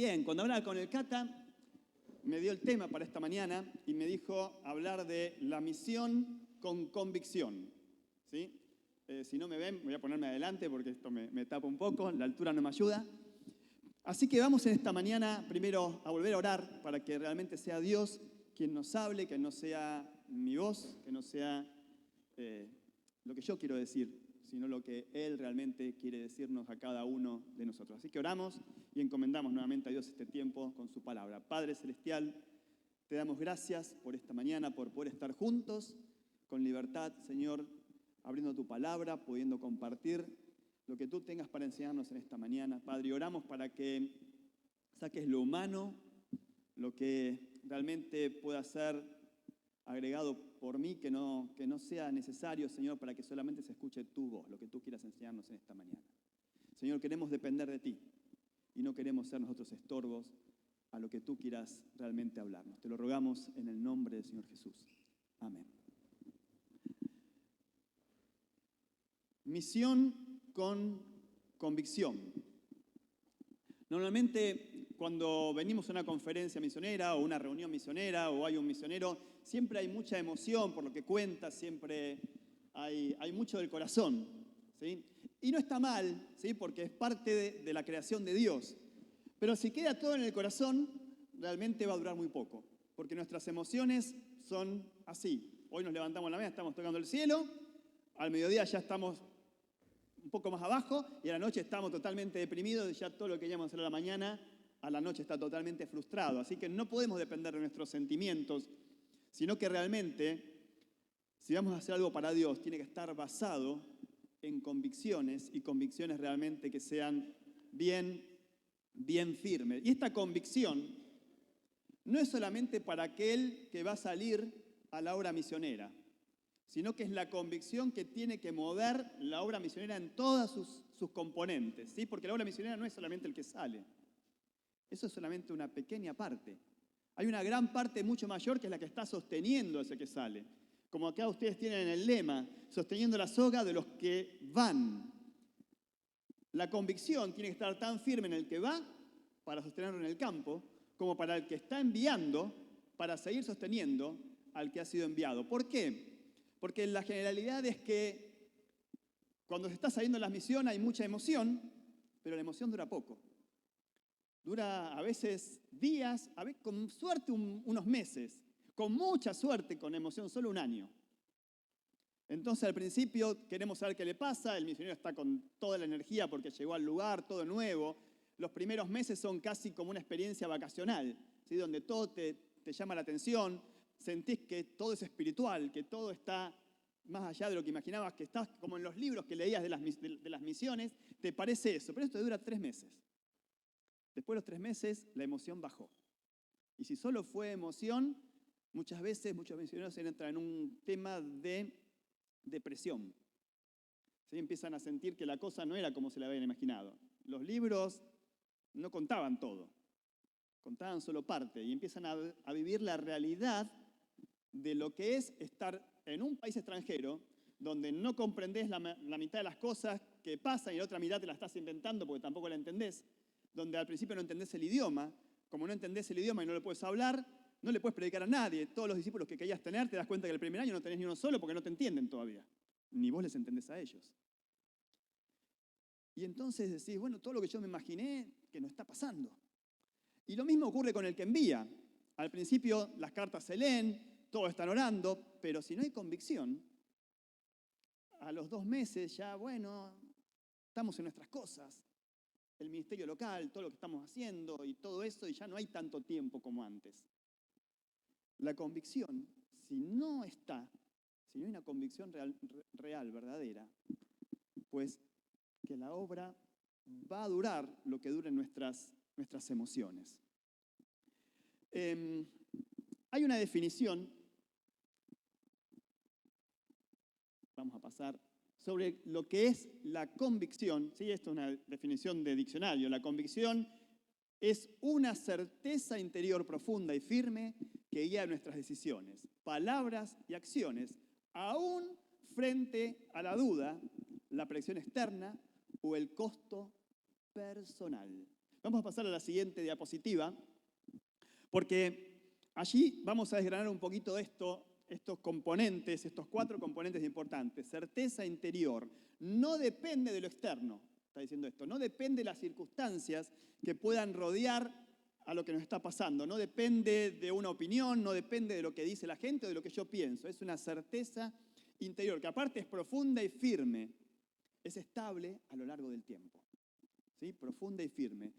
Bien, cuando hablaba con el Cata, me dio el tema para esta mañana y me dijo hablar de la misión con convicción. ¿Sí? Si no me ven, voy a ponerme adelante porque esto me tapa un poco, la altura no me ayuda. Así que vamos en esta mañana primero a volver a orar para que realmente sea Dios quien nos hable, que no sea mi voz, que no sea lo que yo quiero decir, sino lo que Él realmente quiere decirnos a cada uno de nosotros. Así que oramos y encomendamos nuevamente a Dios este tiempo con su palabra. Padre Celestial, te damos gracias por esta mañana, por poder estar juntos con libertad, Señor, abriendo tu palabra, pudiendo compartir lo que tú tengas para enseñarnos en esta mañana. Padre, y oramos para que saques lo humano, lo que realmente pueda ser agregado por mí, que no sea necesario, Señor, para que solamente se escuche tu voz, lo que tú quieras enseñarnos en esta mañana. Señor, queremos depender de ti y no queremos ser nosotros estorbos a lo que tú quieras realmente hablarnos. Te lo rogamos en el nombre del Señor Jesús. Amén. Misión con convicción. Normalmente cuando venimos a una conferencia misionera o una reunión misionera o hay un misionero, siempre hay mucha emoción por lo que cuenta, siempre hay mucho del corazón, ¿sí? Y no está mal, ¿sí? Porque es parte de la creación de Dios. Pero si queda todo en el corazón, realmente va a durar muy poco, porque nuestras emociones son así. Hoy nos levantamos la mañana, estamos tocando el cielo, al mediodía ya estamos un poco más abajo y a la noche estamos totalmente deprimidos y ya todo lo que queríamos hacer a la mañana, a la noche está totalmente frustrado. Así que no podemos depender de nuestros sentimientos, sino que realmente, si vamos a hacer algo para Dios, tiene que estar basado en convicciones y convicciones realmente que sean bien firmes. Y esta convicción no es solamente para aquel que va a salir a la obra misionera, sino que es la convicción que tiene que mover la obra misionera en todas sus componentes, ¿sí? Porque la obra misionera no es solamente el que sale, eso es solamente una pequeña parte. Hay una gran parte mucho mayor que es la que está sosteniendo a ese que sale. Como acá ustedes tienen en el lema, sosteniendo la soga de los que van. La convicción tiene que estar tan firme en el que va para sostenerlo en el campo, como para el que está enviando para seguir sosteniendo al que ha sido enviado. ¿Por qué? Porque la generalidad es que cuando se está saliendo en las misiones hay mucha emoción, pero la emoción dura poco. Dura a veces días, a veces con suerte unos meses, con mucha suerte, con emoción, solo un año. Entonces al principio queremos saber qué le pasa, el misionero está con toda la energía porque llegó al lugar, todo nuevo. Los primeros meses son casi como una experiencia vacacional, ¿sí? Donde todo te llama la atención, sentís que todo es espiritual, que todo está más allá de lo que imaginabas, que estás como en los libros que leías de las misiones, te parece eso, pero esto dura 3 meses. Después de los 3 meses, la emoción bajó. Y si solo fue emoción, muchas veces muchos misioneros entran en un tema de depresión. ¿Sí? Empiezan a sentir que la cosa no era como se la habían imaginado. Los libros no contaban todo, contaban solo parte y empiezan a vivir la realidad de lo que es estar en un país extranjero donde no comprendés la mitad de las cosas que pasan y la otra mitad te la estás inventando porque tampoco la entendés, donde al principio no entendés el idioma, como no entendés el idioma y no lo puedes hablar, no le puedes predicar a nadie. Todos los discípulos que querías tener te das cuenta que el primer año no tenés ni uno solo porque no te entienden todavía, ni vos les entendés a ellos. Y entonces decís, bueno, todo lo que yo me imaginé que no está pasando. Y lo mismo ocurre con el que envía. Al principio las cartas se leen, todos están orando, pero si no hay convicción, a los 2 meses ya, bueno, estamos en nuestras cosas, el ministerio local, todo lo que estamos haciendo y todo eso, y ya no hay tanto tiempo como antes. La convicción, si no hay una convicción real, verdadera, pues que la obra va a durar lo que duren nuestras emociones. Hay una definición, vamos a pasar, sobre lo que es la convicción. ¿Sí? Esto es una definición de diccionario. La convicción es una certeza interior profunda y firme que guía nuestras decisiones, palabras y acciones, aún frente a la duda, la presión externa o el costo personal. Vamos a pasar a la siguiente diapositiva, porque allí vamos a desgranar un poquito estos componentes, estos 4 componentes importantes. Certeza interior. No depende de lo externo, está diciendo esto. No depende de las circunstancias que puedan rodear a lo que nos está pasando. No depende de una opinión, no depende de lo que dice la gente o de lo que yo pienso. Es una certeza interior, que aparte es profunda y firme. Es estable a lo largo del tiempo. ¿Sí? Profunda y firme.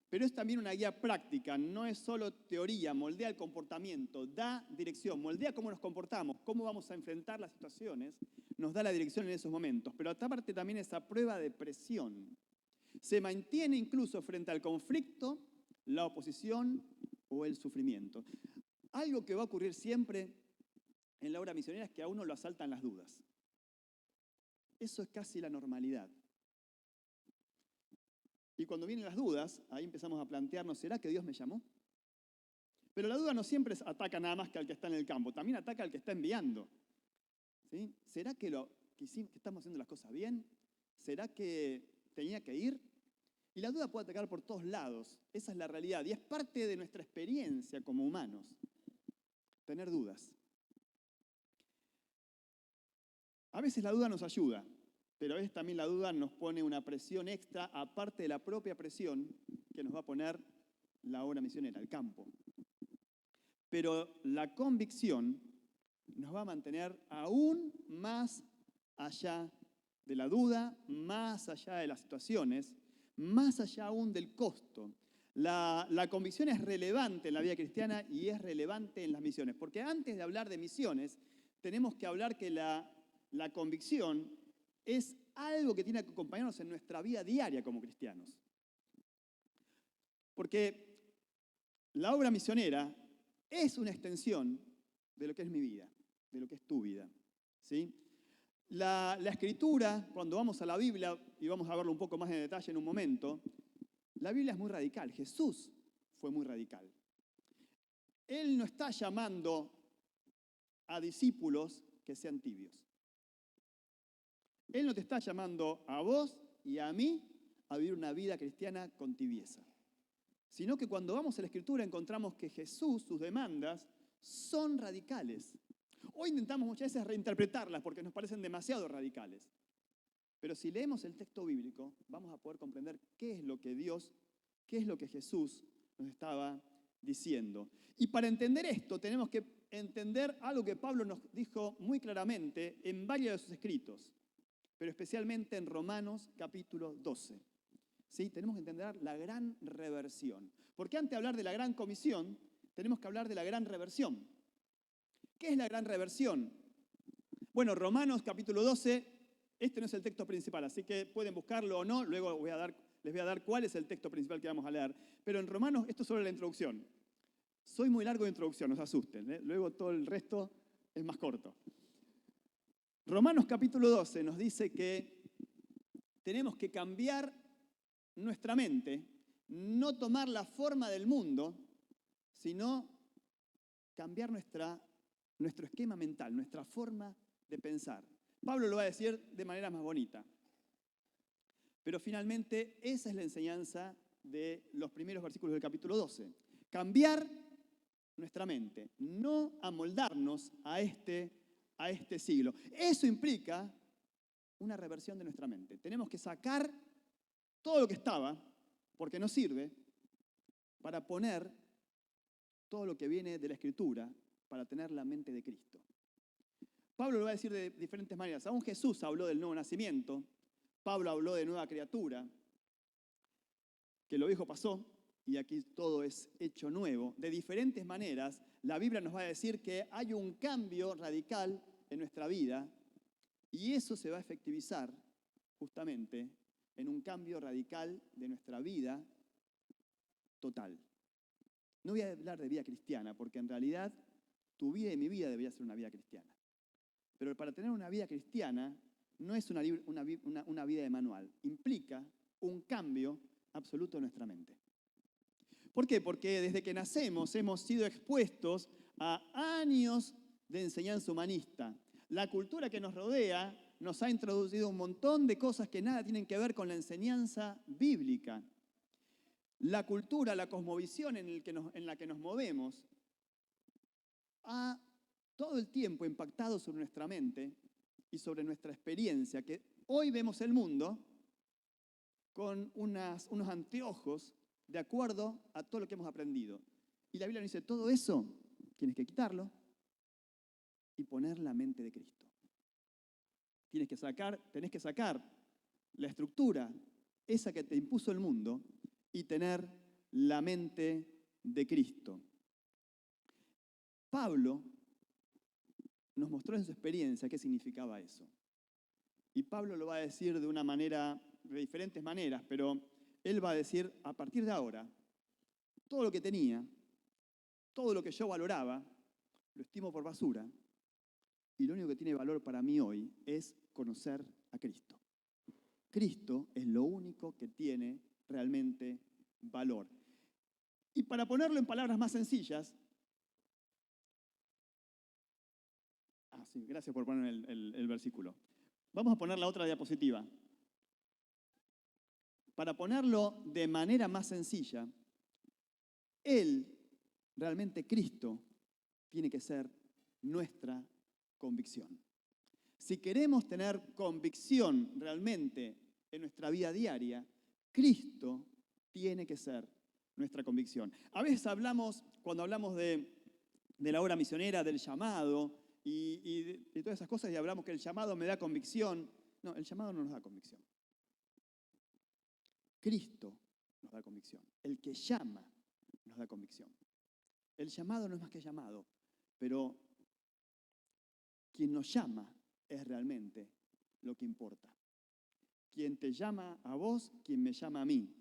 Pero es también una guía práctica, no es solo teoría, moldea el comportamiento, da dirección, moldea cómo nos comportamos, cómo vamos a enfrentar las situaciones, nos da la dirección en esos momentos. Pero aparte también esa prueba de presión. Se mantiene incluso frente al conflicto, la oposición o el sufrimiento. Algo que va a ocurrir siempre en la obra misionera es que a uno lo asaltan las dudas. Eso es casi la normalidad. Y cuando vienen las dudas, ahí empezamos a plantearnos, ¿será que Dios me llamó? Pero la duda no siempre ataca nada más que al que está en el campo, también ataca al que está enviando. ¿Sí? ¿Será que estamos haciendo las cosas bien? ¿Será que tenía que ir? Y la duda puede atacar por todos lados, esa es la realidad. Y es parte de nuestra experiencia como humanos, tener dudas. A veces la duda nos ayuda, pero a veces también la duda nos pone una presión extra, aparte de la propia presión que nos va a poner la obra misionera, el campo. Pero la convicción nos va a mantener aún más allá de la duda, más allá de las situaciones, más allá aún del costo. La convicción es relevante en la vida cristiana y es relevante en las misiones, porque antes de hablar de misiones, tenemos que hablar que la convicción es algo que tiene que acompañarnos en nuestra vida diaria como cristianos. Porque la obra misionera es una extensión de lo que es mi vida, de lo que es tu vida. ¿Sí? La Escritura, cuando vamos a la Biblia, y vamos a verlo un poco más en detalle en un momento, la Biblia es muy radical. Jesús fue muy radical. Él no está llamando a discípulos que sean tibios. Él no te está llamando a vos y a mí a vivir una vida cristiana con tibieza. Sino que cuando vamos a la Escritura encontramos que Jesús, sus demandas, son radicales. Hoy intentamos muchas veces reinterpretarlas porque nos parecen demasiado radicales. Pero si leemos el texto bíblico, vamos a poder comprender qué es lo que Dios, qué es lo que Jesús nos estaba diciendo. Y para entender esto tenemos que entender algo que Pablo nos dijo muy claramente en varios de sus escritos, pero especialmente en Romanos capítulo 12. ¿Sí? Tenemos que entender la gran reversión. Porque antes de hablar de la gran comisión, tenemos que hablar de la gran reversión. ¿Qué es la gran reversión? Bueno, Romanos capítulo 12, este no es el texto principal, así que pueden buscarlo o no, luego les voy a dar cuál es el texto principal que vamos a leer. Pero en Romanos, esto es sobre la introducción. Soy muy largo de introducción, no se asusten, ¿eh? Luego todo el resto es más corto. Romanos capítulo 12 nos dice que tenemos que cambiar nuestra mente, no tomar la forma del mundo, sino cambiar nuestro esquema mental, nuestra forma de pensar. Pablo lo va a decir de manera más bonita. Pero finalmente esa es la enseñanza de los primeros versículos del capítulo 12. Cambiar nuestra mente, no amoldarnos a este siglo. Eso implica una reversión de nuestra mente. Tenemos que sacar todo lo que estaba, porque no sirve, para poner todo lo que viene de la Escritura, para tener la mente de Cristo. Pablo lo va a decir de diferentes maneras. Aún Jesús habló del nuevo nacimiento, Pablo habló de nueva criatura, que lo viejo pasó y aquí todo es hecho nuevo. De diferentes maneras, la Biblia nos va a decir que hay un cambio radical en nuestra vida y eso se va a efectivizar justamente en un cambio radical de nuestra vida total. No voy a hablar de vida cristiana, porque en realidad tu vida y mi vida debería ser una vida cristiana. Pero para tener una vida cristiana no es una vida de manual, implica un cambio absoluto en nuestra mente. ¿Por qué? Porque desde que nacemos hemos sido expuestos a años de enseñanza humanista. La cultura que nos rodea nos ha introducido un montón de cosas que nada tienen que ver con la enseñanza bíblica. la cultura, la cosmovisión en la que nos movemos, ha todo el tiempo impactado sobre nuestra mente y sobre nuestra experiencia, que hoy vemos el mundo con unos anteojos de acuerdo a todo lo que hemos aprendido. Y la Biblia nos dice, todo eso tienes que quitarlo y poner la mente de Cristo. Tenés que sacar la estructura, esa que te impuso el mundo, y tener la mente de Cristo. Pablo nos mostró en su experiencia qué significaba eso. Y Pablo lo va a decir de diferentes maneras, pero él va a decir, a partir de ahora, todo lo que tenía, todo lo que yo valoraba, lo estimo por basura, y lo único que tiene valor para mí hoy es conocer a Cristo. Cristo es lo único que tiene realmente valor. Y para ponerlo en palabras más sencillas, sí, gracias por poner el versículo. Vamos a poner la otra diapositiva. Para ponerlo de manera más sencilla, realmente Cristo, tiene que ser nuestra convicción. Si queremos tener convicción realmente en nuestra vida diaria, Cristo tiene que ser nuestra convicción. A veces cuando hablamos de la obra misionera, del llamado y de todas esas cosas, y hablamos que el llamado me da convicción. No, el llamado no nos da convicción. Cristo nos da convicción. El que llama nos da convicción. El llamado no es más que llamado, pero quien nos llama es realmente lo que importa. Quien te llama a vos, quien me llama a mí.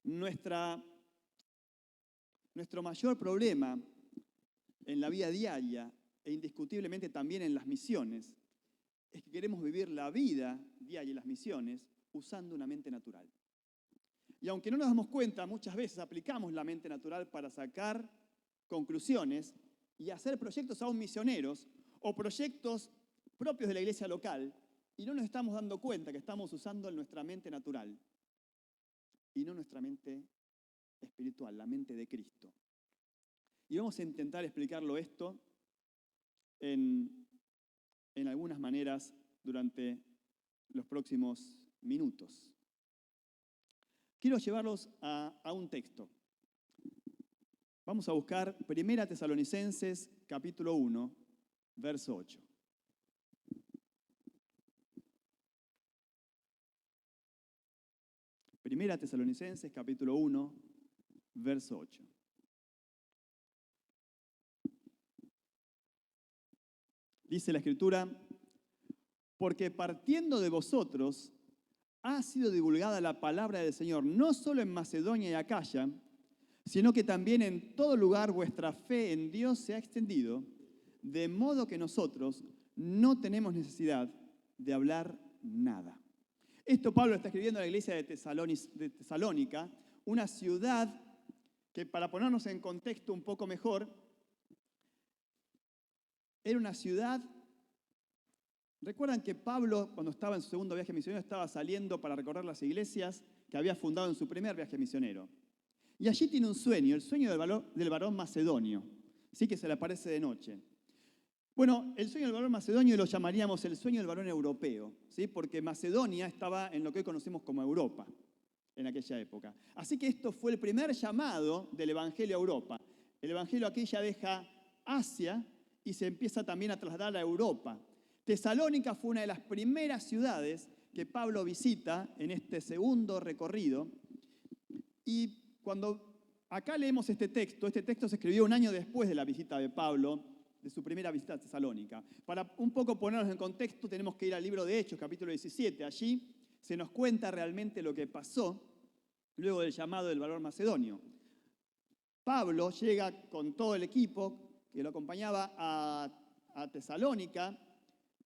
Nuestro mayor problema en la vida diaria e indiscutiblemente también en las misiones es que queremos vivir la vida diaria y las misiones usando una mente natural. Y aunque no nos damos cuenta, muchas veces aplicamos la mente natural para sacar conclusiones y hacer proyectos aún misioneros o proyectos propios de la iglesia local, y no nos estamos dando cuenta que estamos usando nuestra mente natural y no nuestra mente espiritual, la mente de Cristo. Y vamos a intentar explicarlo esto en algunas maneras durante los próximos minutos. Quiero llevarlos a un texto. Vamos a buscar 1 Tesalonicenses capítulo 1, verso 8. Primera Tesalonicenses capítulo 1, verso 8. Dice la Escritura, porque partiendo de vosotros ha sido divulgada la palabra del Señor, no solo en Macedonia y Acaya, sino que también en todo lugar vuestra fe en Dios se ha extendido, de modo que nosotros no tenemos necesidad de hablar nada. Esto Pablo está escribiendo a la iglesia de Tesalónica, una ciudad que, para ponernos en contexto un poco mejor, era una ciudad. ¿Recuerdan que Pablo, cuando estaba en su segundo viaje misionero, estaba saliendo para recorrer las iglesias que había fundado en su primer viaje misionero? Y allí tiene un sueño, el sueño del varón macedonio, sí, que se le aparece de noche. Bueno, el sueño del varón macedonio lo llamaríamos el sueño del varón europeo, ¿sí? Porque Macedonia estaba en lo que hoy conocemos como Europa en aquella época. Así que esto fue el primer llamado del Evangelio a Europa. El Evangelio aquí ya deja Asia y se empieza también a trasladar a Europa. Tesalónica fue una de las primeras ciudades que Pablo visita en este segundo recorrido. Y cuando acá leemos este texto se escribió un año después de la visita de Pablo, de su primera visita a Tesalónica. Para un poco ponernos en contexto, tenemos que ir al libro de Hechos, capítulo 17. Allí se nos cuenta realmente lo que pasó luego del llamado del varón macedonio. Pablo llega con todo el equipo que lo acompañaba a Tesalónica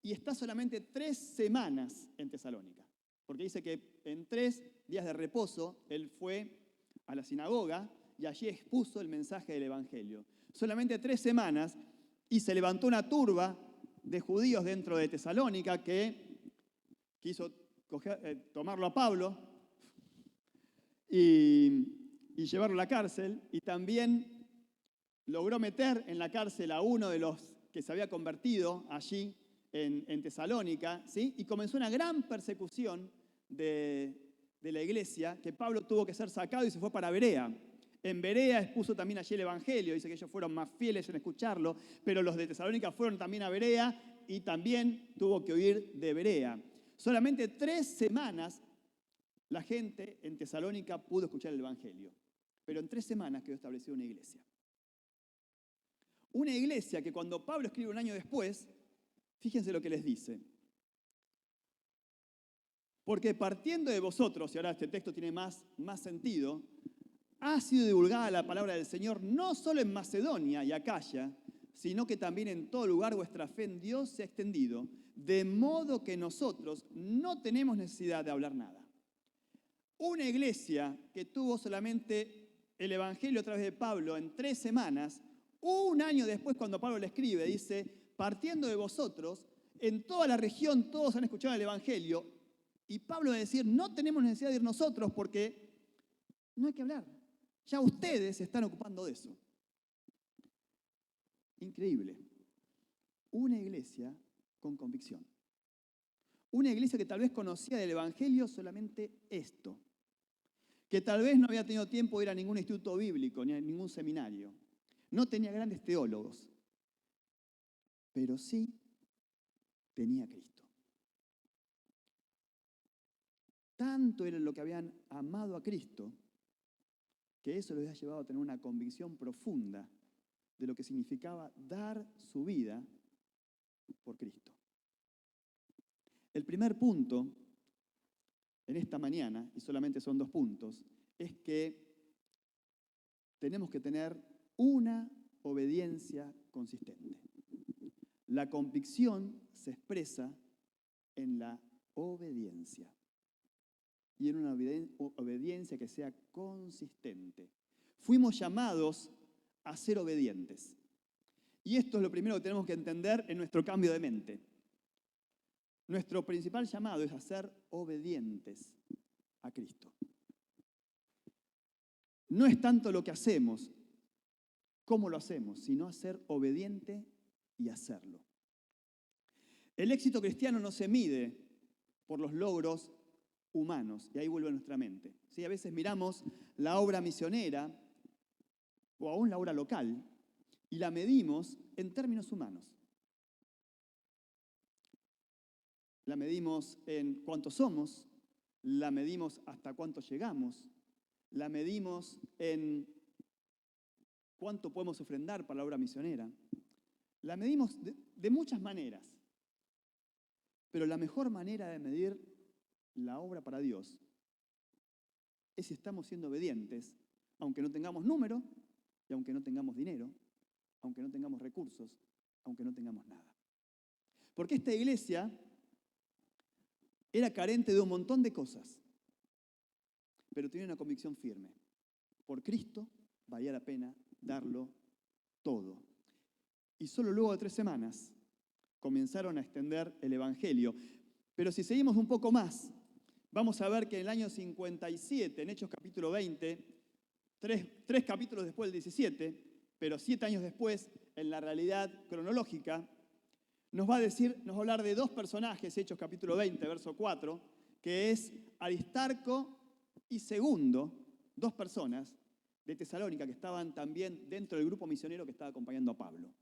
y está solamente 3 semanas en Tesalónica. Porque dice que en 3 días de reposo él fue a la sinagoga y allí expuso el mensaje del Evangelio. Solamente 3 semanas. Y se levantó una turba de judíos dentro de Tesalónica que quiso tomarlo a Pablo y y llevarlo a la cárcel, y también logró meter en la cárcel a uno de los que se había convertido allí en Tesalónica, ¿sí? Y comenzó una gran persecución de la iglesia, que Pablo tuvo que ser sacado y se fue para Berea. En Berea expuso también allí el Evangelio, dice que ellos fueron más fieles en escucharlo, pero los de Tesalónica fueron también a Berea y también tuvo que huir de Berea. Solamente 3 semanas la gente en Tesalónica pudo escuchar el Evangelio, pero en 3 semanas quedó establecida una iglesia. Una iglesia que cuando Pablo escribe un año después, fíjense lo que les dice. Porque partiendo de vosotros, y ahora este texto tiene más sentido, ha sido divulgada la palabra del Señor no solo en Macedonia y Acaya, sino que también en todo lugar vuestra fe en Dios se ha extendido, de modo que nosotros no tenemos necesidad de hablar nada. Una iglesia que tuvo solamente el Evangelio a través de Pablo en 3 semanas, un año después cuando Pablo le escribe, dice, partiendo de vosotros, en toda la región todos han escuchado el Evangelio, y Pablo va a decir, no tenemos necesidad de ir nosotros porque no hay que hablar. Ya ustedes se están ocupando de eso. Increíble. Una iglesia con convicción. Una iglesia que tal vez conocía del Evangelio solamente esto. Que tal vez no había tenido tiempo de ir a ningún instituto bíblico ni a ningún seminario. No tenía grandes teólogos. Pero sí tenía a Cristo. Tanto era lo que habían amado a Cristo que eso les había llevado a tener una convicción profunda de lo que significaba dar su vida por Cristo. El primer punto en esta mañana, y solamente son 2 puntos, es que tenemos que tener una obediencia consistente. La convicción se expresa en la obediencia. Y en una obediencia que sea consistente. Fuimos llamados a ser obedientes. Y esto es lo primero que tenemos que entender en nuestro cambio de mente. Nuestro principal llamado es a ser obedientes a Cristo. No es tanto lo que hacemos, cómo lo hacemos, sino a ser obediente y hacerlo. El éxito cristiano no se mide por los logros humanos, y ahí vuelve a nuestra mente. ¿Sí? A veces miramos la obra misionera o aún la obra local y la medimos en términos humanos. La medimos en cuántos somos, la medimos hasta cuánto llegamos, la medimos en cuánto podemos ofrendar para la obra misionera. La medimos de muchas maneras, pero la mejor manera de medir la obra para Dios es si estamos siendo obedientes, aunque no tengamos número y aunque no tengamos dinero, aunque no tengamos recursos, aunque no tengamos nada. Porque esta iglesia era carente de un montón de cosas, pero tenía una convicción firme. Por Cristo valía la pena darlo todo. Y solo luego de 3 semanas comenzaron a extender el Evangelio. Pero si seguimos un poco más, vamos a ver que en el año 57, en Hechos capítulo 20, 3 capítulos después del 17, pero 7 años después, en la realidad cronológica, nos va a hablar de 2 personajes, Hechos capítulo 20, verso 4, que es Aristarco y Segundo, 2 personas de Tesalónica que estaban también dentro del grupo misionero que estaba acompañando a Pablo.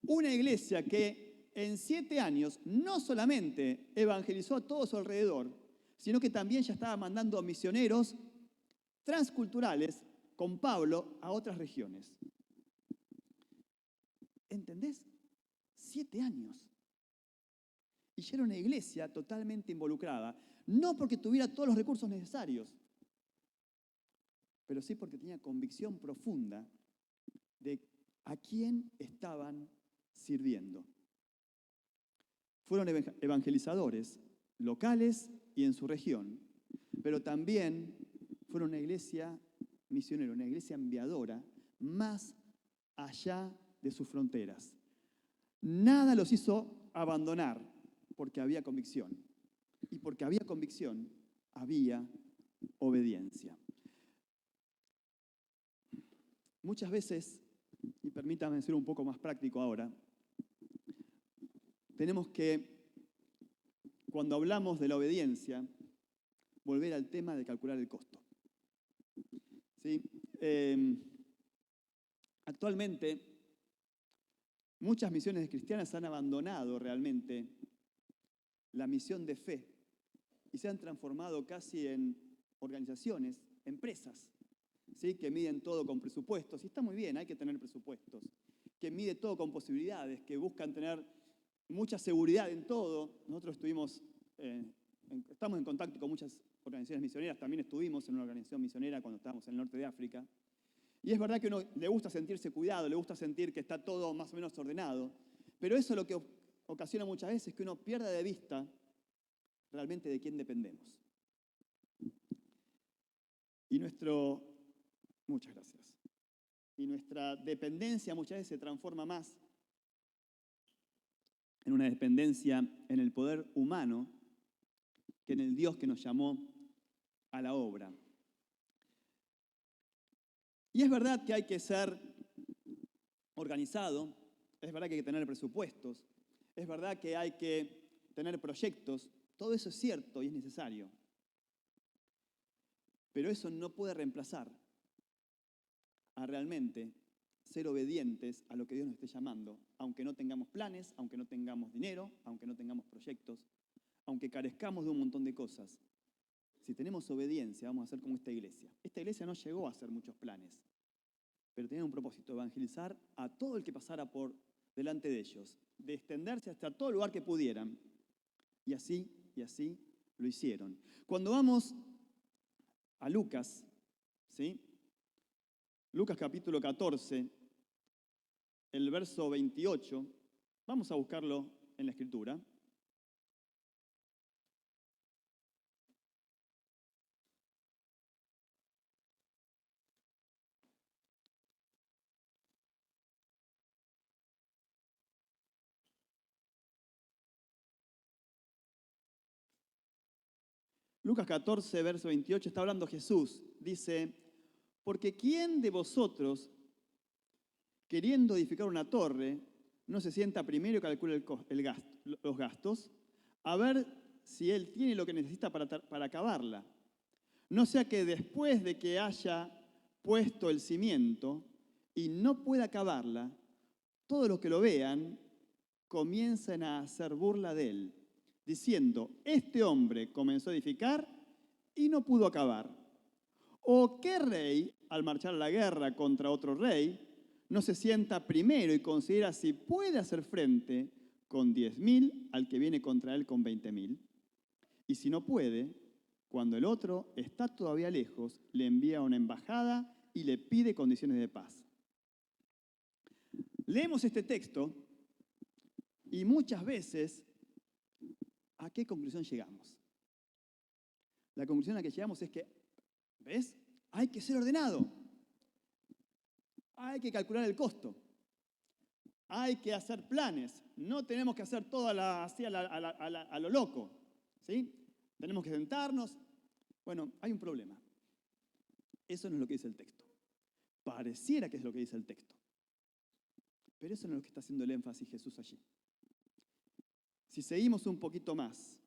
Una iglesia que en 7 años no solamente evangelizó a todo su alrededor, sino que también ya estaba mandando misioneros transculturales con Pablo a otras regiones. ¿Entendés? 7 años. Y ya era una iglesia totalmente involucrada, no porque tuviera todos los recursos necesarios, pero sí porque tenía convicción profunda de a quién estaban sirviendo. Fueron evangelizadores locales y en su región, pero también fueron una iglesia misionera, una iglesia enviadora más allá de sus fronteras. Nada los hizo abandonar porque había convicción. Y porque había convicción, había obediencia. muchas veces, y permítame ser un poco más práctico ahora, tenemos que, cuando hablamos de la obediencia, volver al tema de calcular el costo. ¿Sí? Actualmente, muchas misiones cristianas han abandonado realmente la misión de fe y se han transformado casi en organizaciones, empresas, ¿sí? Que miden todo con presupuestos. Y está muy bien, hay que tener presupuestos. Que mide todo con posibilidades, que buscan tener mucha seguridad en todo. Nosotros estamos en contacto con muchas organizaciones misioneras, también estuvimos en una organización misionera cuando estábamos en el norte de África. Y es verdad que a uno le gusta sentirse cuidado, le gusta sentir que está todo más o menos ordenado, pero eso lo que ocasiona muchas veces es que uno pierda de vista realmente de quién dependemos. Muchas gracias. Y nuestra dependencia muchas veces se transforma más en una dependencia en el poder humano que en el Dios que nos llamó a la obra. Y es verdad que hay que ser organizado, es verdad que hay que tener presupuestos, es verdad que hay que tener proyectos, todo eso es cierto y es necesario. Pero eso no puede reemplazar a realmente ser obedientes a lo que Dios nos esté llamando, aunque no tengamos planes, aunque no tengamos dinero, aunque no tengamos proyectos, aunque carezcamos de un montón de cosas. Si tenemos obediencia, vamos a hacer como esta iglesia. Esta iglesia no llegó a hacer muchos planes, pero tenía un propósito, evangelizar a todo el que pasara por delante de ellos, de extenderse hasta todo lugar que pudieran. Y así lo hicieron. Cuando vamos a Lucas, ¿sí? Lucas capítulo 14, el verso 28, vamos a buscarlo en la Escritura. Lucas 14, verso 28, está hablando Jesús. Dice, porque ¿quién de vosotros, queriendo edificar una torre, no se sienta primero y calcula los gastos, a ver si él tiene lo que necesita para acabarla? No sea que después de que haya puesto el cimiento y no pueda acabarla, todos los que lo vean comiencen a hacer burla de él, diciendo, este hombre comenzó a edificar y no pudo acabar. ¿O qué rey, al marchar a la guerra contra otro rey, no se sienta primero y considera si puede hacer frente con 10.000 al que viene contra él con 20.000? Y si no puede, cuando el otro está todavía lejos, le envía una embajada y le pide condiciones de paz. Leemos este texto y muchas veces, ¿a qué conclusión llegamos? La conclusión a la que llegamos es que, ¿ves? Hay que ser ordenado. Hay que calcular el costo. Hay que hacer planes. No tenemos que hacer todo así a lo loco. ¿Sí? Tenemos que sentarnos. Bueno, hay un problema. Eso no es lo que dice el texto. Pareciera que es lo que dice el texto. Pero eso no es lo que está haciendo el énfasis Jesús allí. Si seguimos un poquito más.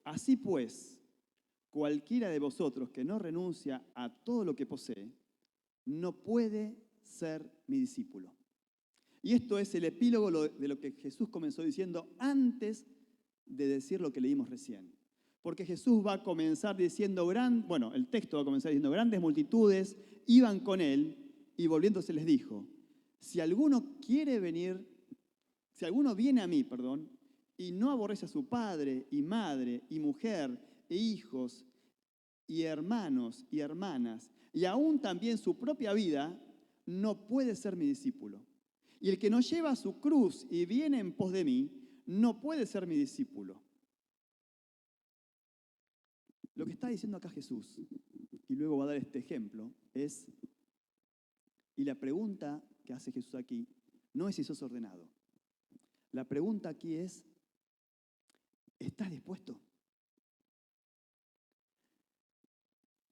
Así pues, cualquiera de vosotros que no renuncia a todo lo que posee, no puede ser mi discípulo. Y esto es el epílogo de lo que Jesús comenzó diciendo antes de decir lo que leímos recién. Porque Jesús va a comenzar diciendo, el texto va a comenzar diciendo, grandes multitudes iban con él y volviéndose les dijo, si alguno viene a mí, y no aborrece a su padre y madre y mujer e hijos y hermanos y hermanas, y aún también su propia vida, no puede ser mi discípulo. Y el que no lleva su cruz y viene en pos de mí, no puede ser mi discípulo. Lo que está diciendo acá Jesús, y luego va a dar este ejemplo, y la pregunta que hace Jesús aquí, no es si sos ordenado. La pregunta aquí es, ¿estás dispuesto?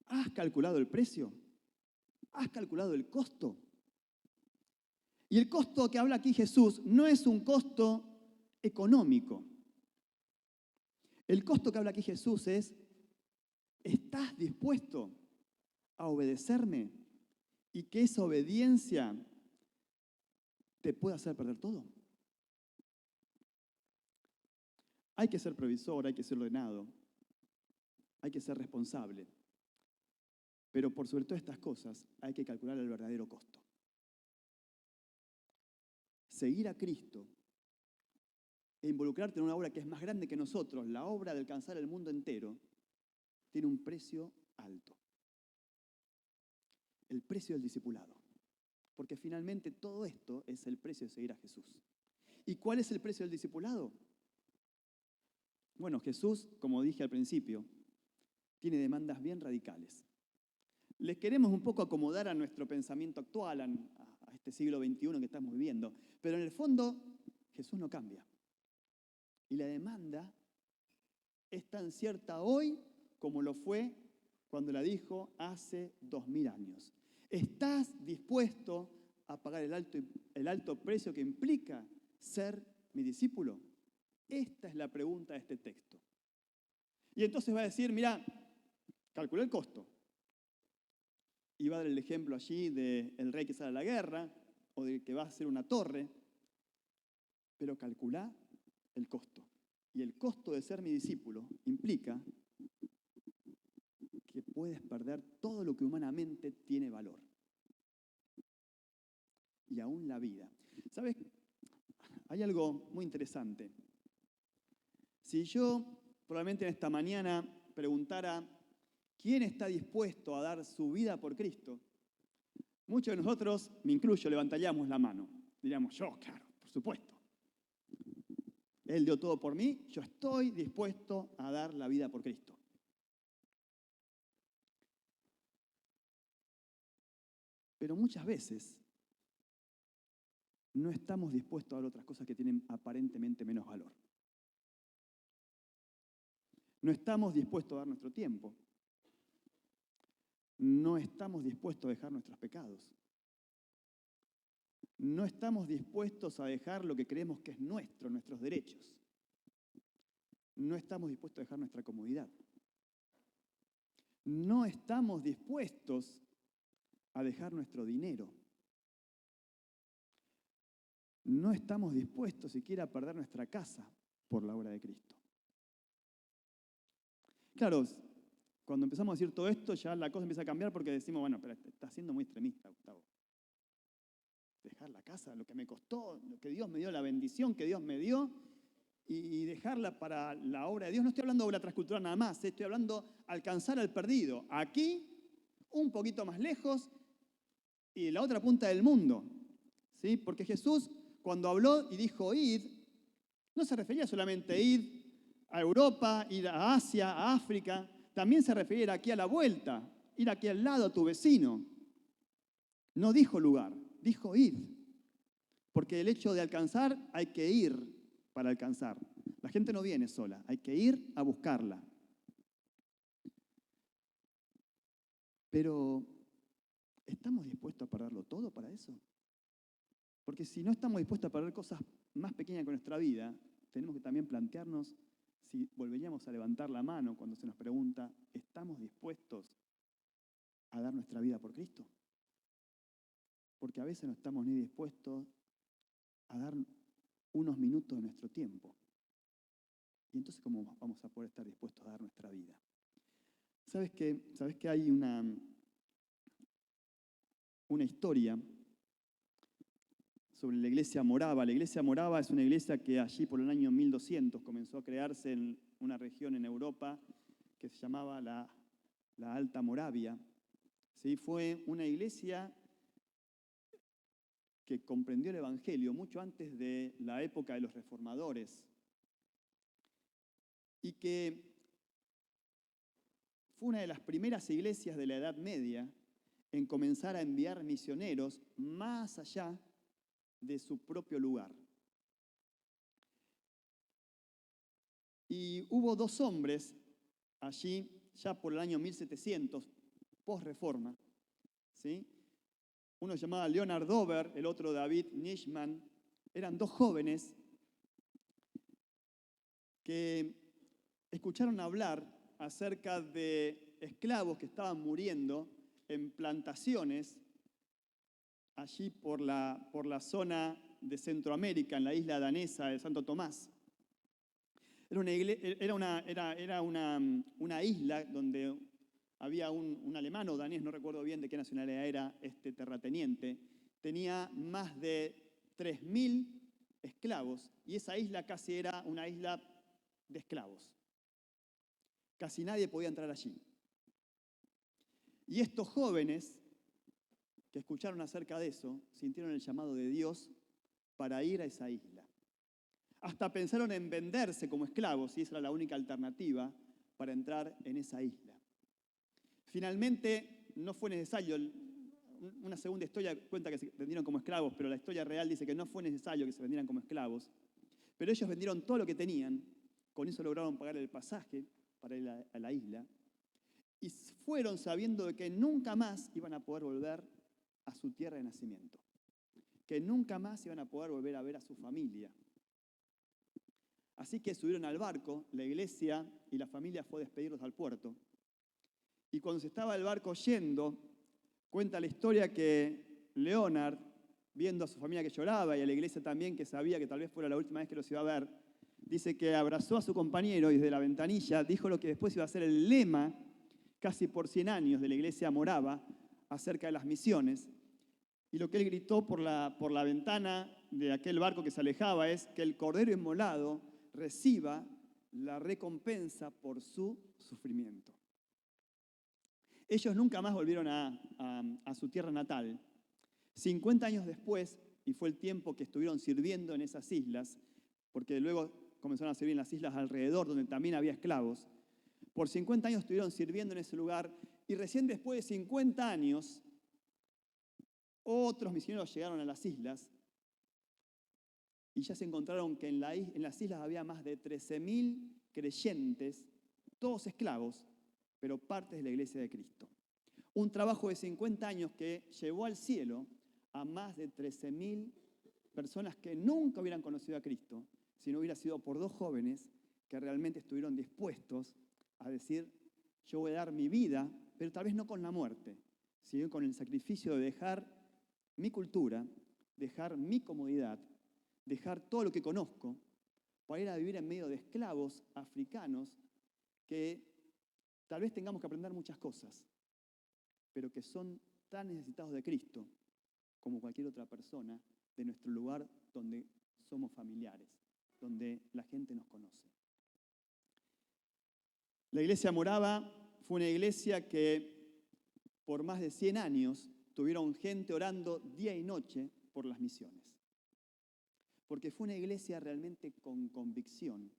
¿Has calculado el precio? ¿Has calculado el costo? Y el costo que habla aquí Jesús no es un costo económico. El costo que habla aquí Jesús es, ¿estás dispuesto a obedecerme? Y que esa obediencia te puede hacer perder todo. Hay que ser previsor, hay que ser ordenado, hay que ser responsable. Pero por sobre todas estas cosas hay que calcular el verdadero costo. Seguir a Cristo e involucrarte en una obra que es más grande que nosotros, la obra de alcanzar el mundo entero, tiene un precio alto. El precio del discipulado. Porque finalmente todo esto es el precio de seguir a Jesús. ¿Y cuál es el precio del discipulado? Bueno, Jesús, como dije al principio, tiene demandas bien radicales. Les queremos un poco acomodar a nuestro pensamiento actual, a este siglo XXI que estamos viviendo, pero en el fondo Jesús no cambia. Y la demanda es tan cierta hoy como lo fue cuando la dijo hace 2000 años. ¿Estás dispuesto a pagar el alto precio que implica ser mi discípulo? Esta es la pregunta de este texto. Y entonces va a decir, mira, calculé el costo. Y va a dar el ejemplo allí del rey que sale a la guerra o del que va a hacer una torre. Pero calculá el costo. Y el costo de ser mi discípulo implica que puedes perder todo lo que humanamente tiene valor. Y aún la vida. ¿Sabes? Hay algo muy interesante. Si yo probablemente en esta mañana preguntara ¿quién está dispuesto a dar su vida por Cristo? Muchos de nosotros, me incluyo, levantaríamos la mano. Diríamos, yo, claro, por supuesto. Él dio todo por mí, yo estoy dispuesto a dar la vida por Cristo. Pero muchas veces no estamos dispuestos a dar otras cosas que tienen aparentemente menos valor. No estamos dispuestos a dar nuestro tiempo. No estamos dispuestos a dejar nuestros pecados. No estamos dispuestos a dejar lo que creemos que es nuestro, nuestros derechos. No estamos dispuestos a dejar nuestra comodidad. No estamos dispuestos a dejar nuestro dinero. No estamos dispuestos siquiera a perder nuestra casa por la obra de Cristo. Claro, cuando empezamos a decir todo esto, ya la cosa empieza a cambiar porque decimos, bueno, pero está siendo muy extremista, Gustavo. Dejar la casa, lo que me costó, lo que Dios me dio, la bendición que Dios me dio, y dejarla para la obra de Dios. No estoy hablando de obra transcultural nada más, estoy hablando de alcanzar al perdido. Aquí, un poquito más lejos, y en la otra punta del mundo. ¿Sí? Porque Jesús, cuando habló y dijo id, no se refería solamente a ir a Europa, ir a Asia, a África. También se refería aquí a la vuelta, ir aquí al lado a tu vecino. No dijo lugar, dijo id. Porque el hecho de alcanzar hay que ir para alcanzar. La gente no viene sola, hay que ir a buscarla. Pero, ¿estamos dispuestos a perderlo todo para eso? Porque si no estamos dispuestos a perder cosas más pequeñas con nuestra vida, tenemos que también plantearnos si volveríamos a levantar la mano cuando se nos pregunta, ¿estamos dispuestos a dar nuestra vida por Cristo? Porque a veces no estamos ni dispuestos a dar unos minutos de nuestro tiempo. Y entonces, ¿cómo vamos a poder estar dispuestos a dar nuestra vida? ¿Sabes que hay una historia sobre la iglesia morava? La iglesia morava es una iglesia que allí por el año 1200 comenzó a crearse en una región en Europa que se llamaba la Alta Moravia. ¿Sí? Fue una iglesia que comprendió el Evangelio mucho antes de la época de los reformadores y que fue una de las primeras iglesias de la Edad Media en comenzar a enviar misioneros más allá de su propio lugar. Y hubo dos hombres allí, ya por el año 1700, post-reforma, ¿sí? uno se llamaba Leonard Dover, el otro David Nishman. Eran dos jóvenes que escucharon hablar acerca de esclavos que estaban muriendo en plantaciones allí por la zona de Centroamérica, en la isla danesa de Santo Tomás. Era una isla donde había un alemán o danés, no recuerdo bien de qué nacionalidad era este terrateniente. Tenía más de 3.000 esclavos y esa isla casi era una isla de esclavos. Casi nadie podía entrar allí. Y estos jóvenes que escucharon acerca de eso, sintieron el llamado de Dios para ir a esa isla. Hasta pensaron en venderse como esclavos, y esa era la única alternativa para entrar en esa isla. Finalmente, no fue necesario, una segunda historia cuenta que se vendieron como esclavos, pero la historia real dice que no fue necesario que se vendieran como esclavos, pero ellos vendieron todo lo que tenían, con eso lograron pagar el pasaje para ir a la isla, y fueron sabiendo de que nunca más iban a poder volver a su tierra de nacimiento, que nunca más iban a poder volver a ver a su familia. Así que subieron al barco, la iglesia y la familia fue a despedirlos al puerto. Y cuando se estaba el barco yendo, cuenta la historia que Leonard, viendo a su familia que lloraba y a la iglesia también que sabía que tal vez fuera la última vez que los iba a ver, dice que abrazó a su compañero y desde la ventanilla dijo lo que después iba a ser el lema, casi por 100 años, de la iglesia morava, acerca de las misiones. Y lo que él gritó por la ventana de aquel barco que se alejaba es que el cordero inmolado reciba la recompensa por su sufrimiento. Ellos nunca más volvieron a su tierra natal. 50 años después, y fue el tiempo que estuvieron sirviendo en esas islas, porque luego comenzaron a servir en las islas alrededor, donde también había esclavos. Por 50 años estuvieron sirviendo en ese lugar, y recién después de 50 años, otros misioneros llegaron a las islas y ya se encontraron que en las islas había más de 13.000 creyentes, todos esclavos, pero partes de la iglesia de Cristo. Un trabajo de 50 años que llevó al cielo a más de 13.000 personas que nunca hubieran conocido a Cristo si no hubiera sido por dos jóvenes que realmente estuvieron dispuestos a decir, yo voy a dar mi vida, pero tal vez no con la muerte, sino con el sacrificio de dejar mi cultura, dejar mi comodidad, dejar todo lo que conozco para ir a vivir en medio de esclavos africanos que tal vez tengamos que aprender muchas cosas, pero que son tan necesitados de Cristo como cualquier otra persona de nuestro lugar donde somos familiares, donde la gente nos conoce. La iglesia morava fue una iglesia que por más de 100 años tuvieron gente orando día y noche por las misiones. Porque fue una iglesia realmente con convicción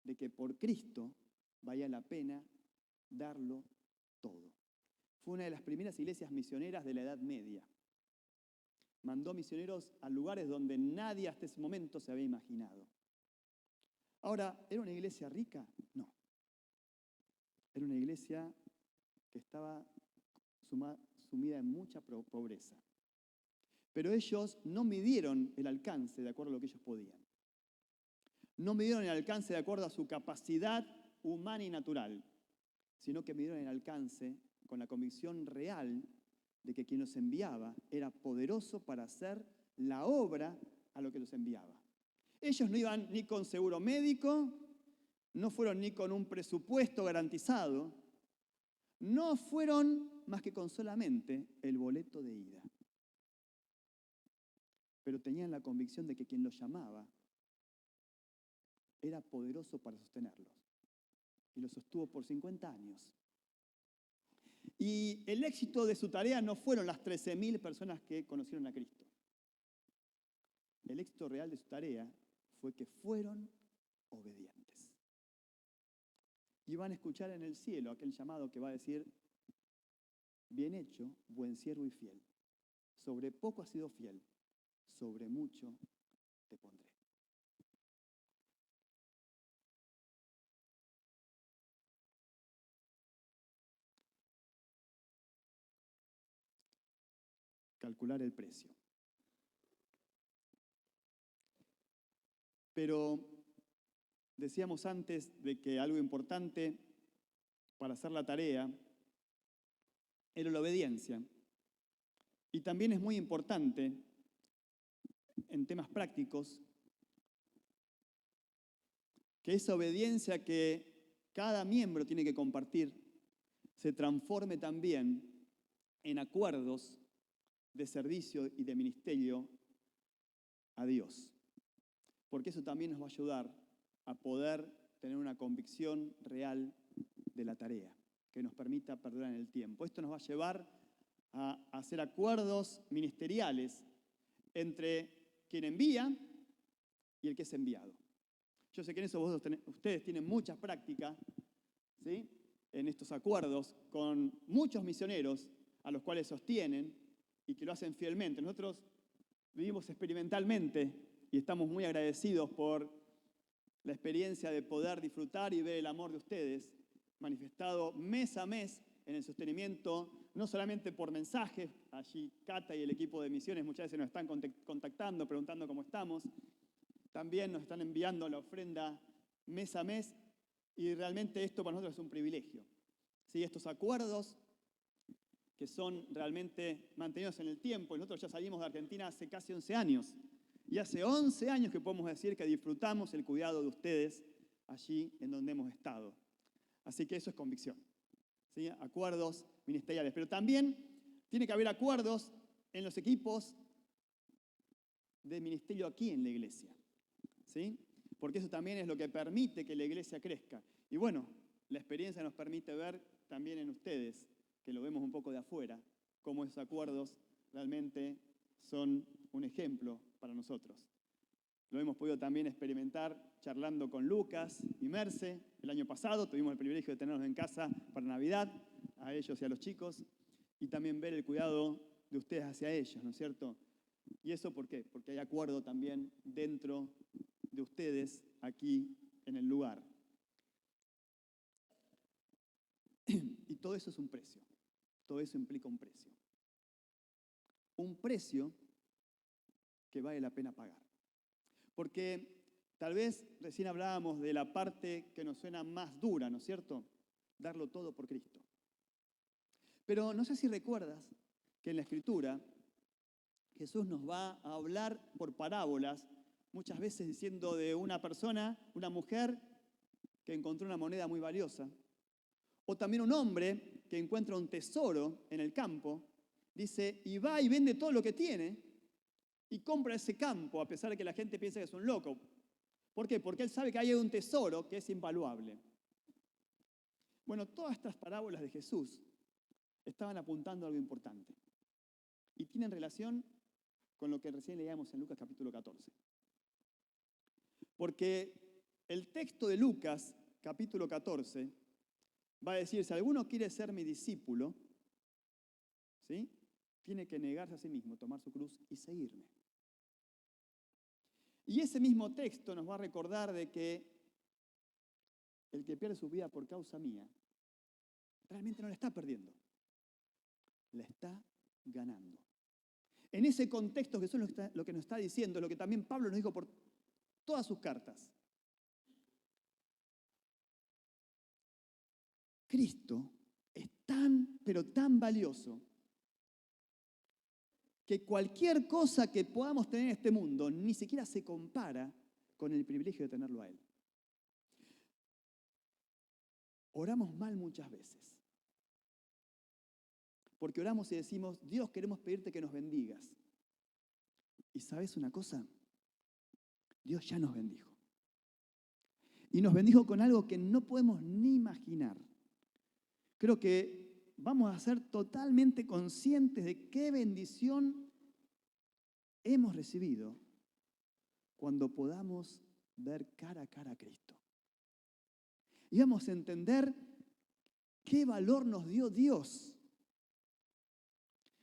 de que por Cristo valía la pena darlo todo. Fue una de las primeras iglesias misioneras de la Edad Media. Mandó misioneros a lugares donde nadie hasta ese momento se había imaginado. Ahora, ¿era una iglesia rica? No. Era una iglesia que estaba sumida en mucha pobreza. Pero ellos no midieron el alcance de acuerdo a lo que ellos podían. No midieron el alcance de acuerdo a su capacidad humana y natural, sino que midieron el alcance con la convicción real de que quien los enviaba era poderoso para hacer la obra a lo que los enviaba. Ellos no iban ni con seguro médico, no fueron ni con un presupuesto garantizado, no fueron más que con solamente el boleto de ida. Pero tenían la convicción de que quien los llamaba era poderoso para sostenerlos. Y los sostuvo por 50 años. Y el éxito de su tarea no fueron las 13.000 personas que conocieron a Cristo. El éxito real de su tarea fue que fueron obedientes. Y van a escuchar en el cielo aquel llamado que va a decir, bien hecho, buen siervo y fiel. Sobre poco has sido fiel, sobre mucho te pondré. calcular el precio. Pero decíamos antes de que algo importante para hacer la tarea era la obediencia. Y también es muy importante en temas prácticos que esa obediencia que cada miembro tiene que compartir se transforme también en acuerdos de servicio y de ministerio a Dios. Porque eso también nos va a ayudar a poder tener una convicción real de la tarea, que nos permita perdurar en el tiempo. Esto nos va a llevar a hacer acuerdos ministeriales entre quien envía y el que es enviado. Yo sé que en eso ustedes tienen mucha práctica, ¿sí?, en estos acuerdos con muchos misioneros a los cuales sostienen y que lo hacen fielmente. Nosotros vivimos experimentalmente y estamos muy agradecidos por la experiencia de poder disfrutar y ver el amor de ustedes manifestado mes a mes en el sostenimiento, no solamente por mensajes, allí Cata y el equipo de misiones muchas veces nos están contactando, preguntando cómo estamos, también nos están enviando la ofrenda mes a mes y realmente esto para nosotros es un privilegio. ¿Sí? Estos acuerdos que son realmente mantenidos en el tiempo, y nosotros ya salimos de Argentina hace casi 11 años, y hace 11 años que podemos decir que disfrutamos el cuidado de ustedes allí en donde hemos estado. Así que eso es convicción, ¿sí? Acuerdos ministeriales. Pero también tiene que haber acuerdos en los equipos de ministerio aquí en la iglesia, ¿sí? Porque eso también es lo que permite que la iglesia crezca. Y bueno, la experiencia nos permite ver también en ustedes, que lo vemos un poco de afuera, cómo esos acuerdos realmente son un ejemplo para nosotros. Lo hemos podido también experimentar charlando con Lucas y Merce. El año pasado tuvimos el privilegio de tenerlos en casa para Navidad, a ellos y a los chicos, y también ver el cuidado de ustedes hacia ellos, ¿no es cierto? ¿Y eso por qué? Porque hay acuerdo también dentro de ustedes aquí en el lugar. Y todo eso es un precio. Todo eso implica un precio. Un precio que vale la pena pagar. Porque tal vez recién hablábamos de la parte que nos suena más dura, ¿no es cierto? Darlo todo por Cristo. Pero no sé si recuerdas que en la Escritura Jesús nos va a hablar por parábolas, muchas veces diciendo de una persona, una mujer que encontró una moneda muy valiosa, o también un hombre que encuentra un tesoro en el campo, dice, y va y vende todo lo que tiene y compra ese campo, a pesar de que la gente piensa que es un loco. ¿Por qué? Porque él sabe que hay un tesoro que es invaluable. Bueno, todas estas parábolas de Jesús estaban apuntando a algo importante y tienen relación con lo que recién leíamos en Lucas capítulo 14. Porque el texto de Lucas capítulo 14 va a decir, si alguno quiere ser mi discípulo, ¿sí?, tiene que negarse a sí mismo, tomar su cruz y seguirme. Y ese mismo texto nos va a recordar de que el que pierde su vida por causa mía, realmente no la está perdiendo, la está ganando. En ese contexto Jesús lo que nos está diciendo, lo que también Pablo nos dijo por todas sus cartas. Cristo es tan, pero tan valioso que cualquier cosa que podamos tener en este mundo ni siquiera se compara con el privilegio de tenerlo a Él. Oramos mal muchas veces. Porque oramos y decimos, Dios, queremos pedirte que nos bendigas. Y ¿sabes una cosa? Dios ya nos bendijo. Y nos bendijo con algo que no podemos ni imaginar. Creo que vamos a ser totalmente conscientes de qué bendición hemos recibido cuando podamos ver cara a cara a Cristo. Y vamos a entender qué valor nos dio Dios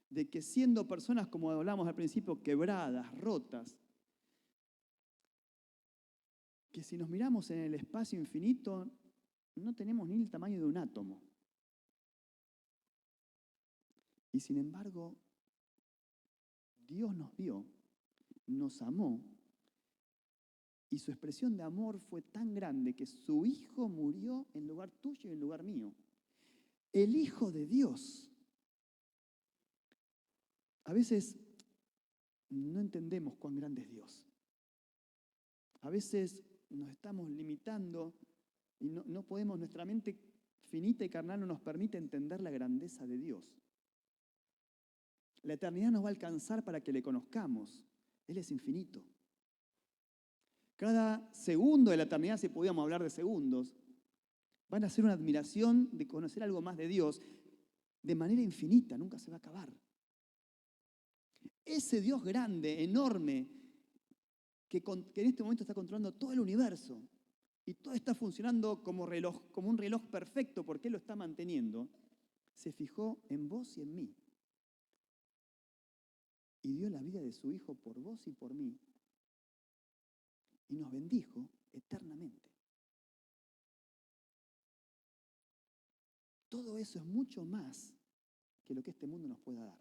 de que siendo personas, como hablamos al principio, quebradas, rotas, que si nos miramos en el espacio infinito, no tenemos ni el tamaño de un átomo. Y sin embargo, Dios nos vio, nos amó, y su expresión de amor fue tan grande que su Hijo murió en lugar tuyo y en lugar mío. El Hijo de Dios. A veces no entendemos cuán grande es Dios. A veces nos estamos limitando y no podemos, nuestra mente finita y carnal no nos permite entender la grandeza de Dios. La eternidad nos va a alcanzar para que le conozcamos. Él es infinito. Cada segundo de la eternidad, si pudiéramos hablar de segundos, van a ser una admiración de conocer algo más de Dios de manera infinita, nunca se va a acabar. Ese Dios grande, enorme, que en este momento está controlando todo el universo y todo está funcionando como un reloj perfecto porque Él lo está manteniendo, se fijó en vos y en mí. Y dio la vida de su Hijo por vos y por mí. Y nos bendijo eternamente. Todo eso es mucho más que lo que este mundo nos pueda dar.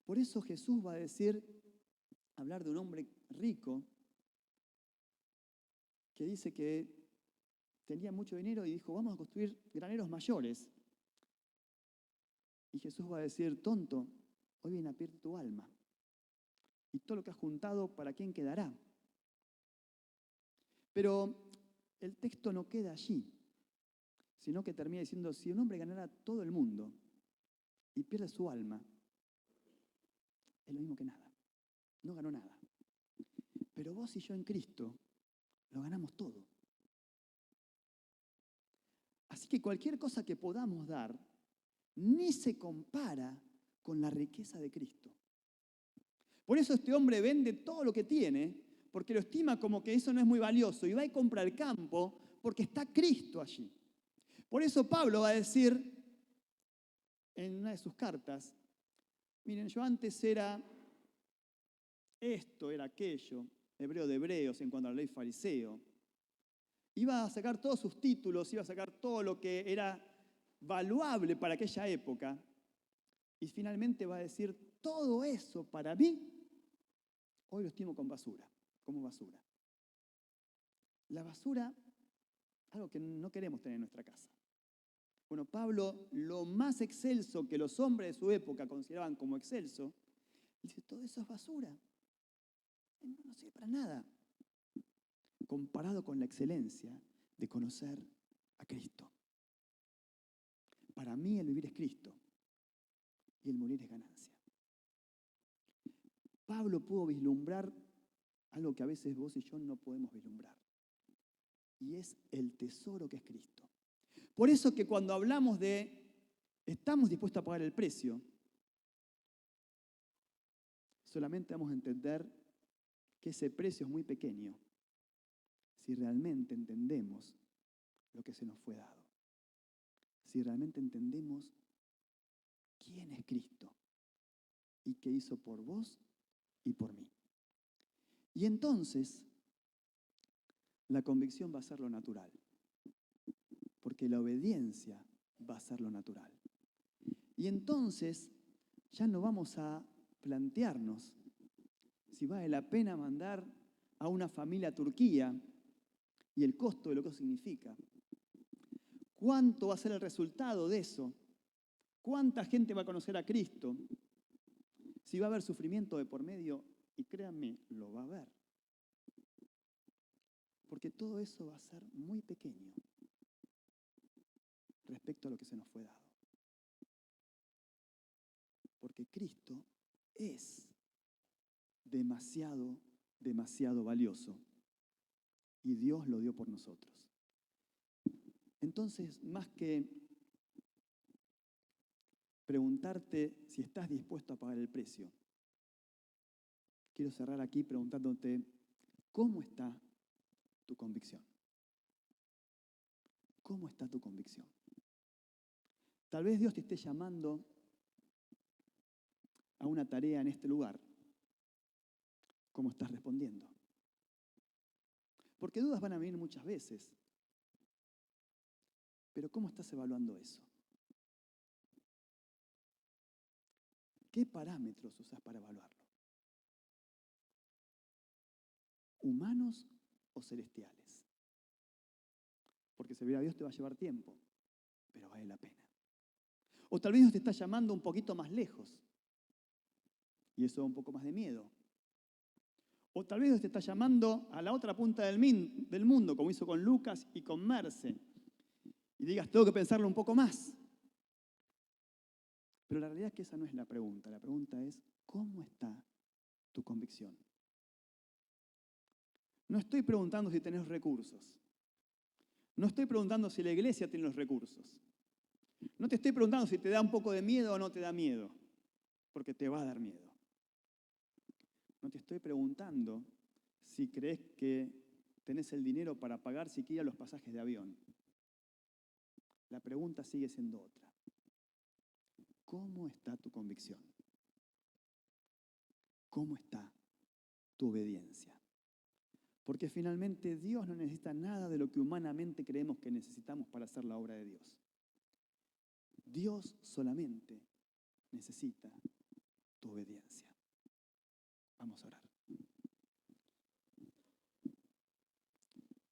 Por eso Jesús va a hablar de un hombre rico que dice que tenía mucho dinero y dijo, vamos a construir graneros mayores. Y Jesús va a decir, tonto, hoy viene a pedir tu alma. Y todo lo que has juntado, ¿para quién quedará? Pero el texto no queda allí, sino que termina diciendo, si un hombre ganara todo el mundo y pierde su alma, es lo mismo que nada. No ganó nada. Pero vos y yo en Cristo lo ganamos todo. Así que cualquier cosa que podamos dar ni se compara con la riqueza de Cristo. Por eso este hombre vende todo lo que tiene, porque lo estima como que eso no es muy valioso, y va y compra el campo porque está Cristo allí. Por eso Pablo va a decir en una de sus cartas, miren, yo antes era esto, era aquello, hebreo de hebreos en cuanto a la ley fariseo. Iba a sacar todos sus títulos, iba a sacar todo lo que era valuable para aquella época, y finalmente va a decir, todo eso para mí, hoy lo estimo como basura. La basura, algo que no queremos tener en nuestra casa. Bueno, Pablo, lo más excelso que los hombres de su época consideraban como excelso, dice, todo eso es basura. No sirve para nada. Comparado con la excelencia de conocer a Cristo. Para mí el vivir es Cristo y el morir es ganancia. Pablo pudo vislumbrar algo que a veces vos y yo no podemos vislumbrar. Y es el tesoro que es Cristo. Por eso que cuando hablamos de estamos dispuestos a pagar el precio, solamente vamos a entender que ese precio es muy pequeño si realmente entendemos lo que se nos fue dado. Si realmente entendemos quién es Cristo y qué hizo por vos y por mí. Y entonces, la convicción va a ser lo natural, porque la obediencia va a ser lo natural. Y entonces, ya no vamos a plantearnos si vale la pena mandar a una familia a Turquía y el costo de lo que eso significa. ¿Cuánto va a ser el resultado de eso? ¿Cuánta gente va a conocer a Cristo? Si va a haber sufrimiento de por medio, y créanme, lo va a haber. Porque todo eso va a ser muy pequeño respecto a lo que se nos fue dado. Porque Cristo es demasiado, demasiado valioso. Y Dios lo dio por nosotros. Entonces, más que preguntarte si estás dispuesto a pagar el precio, quiero cerrar aquí preguntándote, ¿cómo está tu convicción? ¿Cómo está tu convicción? Tal vez Dios te esté llamando a una tarea en este lugar. ¿Cómo estás respondiendo? Porque dudas van a venir muchas veces. Pero ¿cómo estás evaluando eso? ¿Qué parámetros usas para evaluarlo? humanos o celestiales. Porque servir a Dios te va a llevar tiempo, pero vale la pena. O tal vez Dios te está llamando un poquito más lejos, y eso da un poco más de miedo. O tal vez Dios te está llamando a la otra punta del mundo, como hizo con Lucas y con Merce, y digas, tengo que pensarlo un poco más. Pero la realidad es que esa no es la pregunta. La pregunta es, ¿cómo está tu convicción? No estoy preguntando si tenés recursos. No estoy preguntando si la iglesia tiene los recursos. No te estoy preguntando si te da un poco de miedo o no te da miedo, porque te va a dar miedo. No te estoy preguntando si crees que tenés el dinero para pagar siquiera los pasajes de avión. La pregunta sigue siendo otra. ¿Cómo está tu convicción? ¿Cómo está tu obediencia? Porque finalmente Dios no necesita nada de lo que humanamente creemos que necesitamos para hacer la obra de Dios. Dios solamente necesita tu obediencia. Vamos a orar.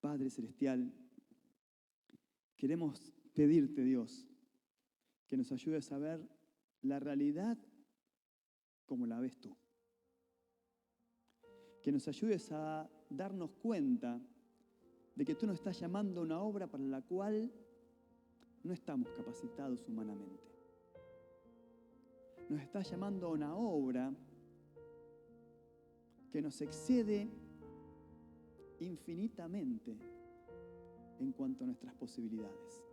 Padre Celestial, queremos pedirte, Dios, que nos ayudes a ver la realidad como la ves tú. Que nos ayudes a darnos cuenta de que tú nos estás llamando a una obra para la cual no estamos capacitados humanamente. Nos estás llamando a una obra que nos excede infinitamente en cuanto a nuestras posibilidades.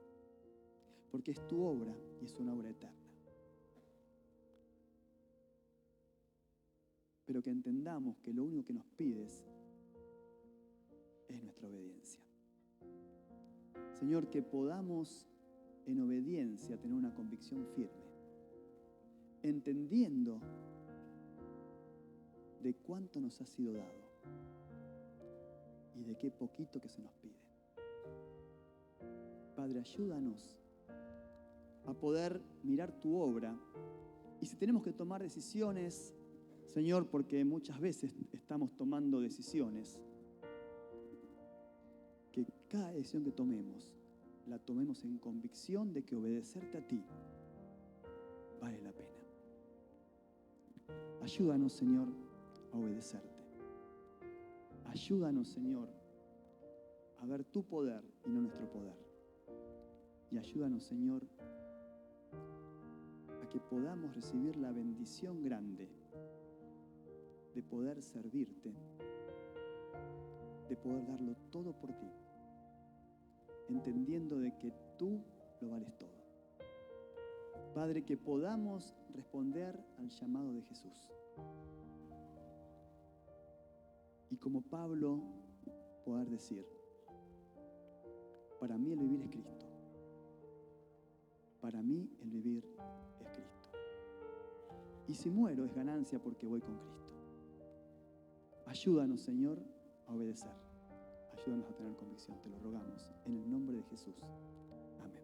Porque es tu obra y es una obra eterna. Pero que entendamos que lo único que nos pides es nuestra obediencia. Señor, que podamos en obediencia tener una convicción firme, entendiendo de cuánto nos ha sido dado y de qué poquito que se nos pide. Padre, ayúdanos a poder mirar tu obra y si tenemos que tomar decisiones, Señor, porque muchas veces estamos tomando decisiones, que cada decisión que tomemos, la tomemos en convicción de que obedecerte a ti vale la pena. Ayúdanos, Señor, a obedecerte. Ayúdanos, Señor, a ver tu poder y no nuestro poder. Y ayúdanos, Señor, a que podamos recibir la bendición grande de poder servirte, de poder darlo todo por ti, entendiendo de que tú lo vales todo. Padre, que podamos responder al llamado de Jesús. Y como Pablo, poder decir, para mí el vivir es Cristo. Para mí el vivir es Cristo. Y si muero es ganancia porque voy con Cristo. Ayúdanos, Señor, a obedecer. Ayúdanos a tener convicción, te lo rogamos. En el nombre de Jesús. Amén.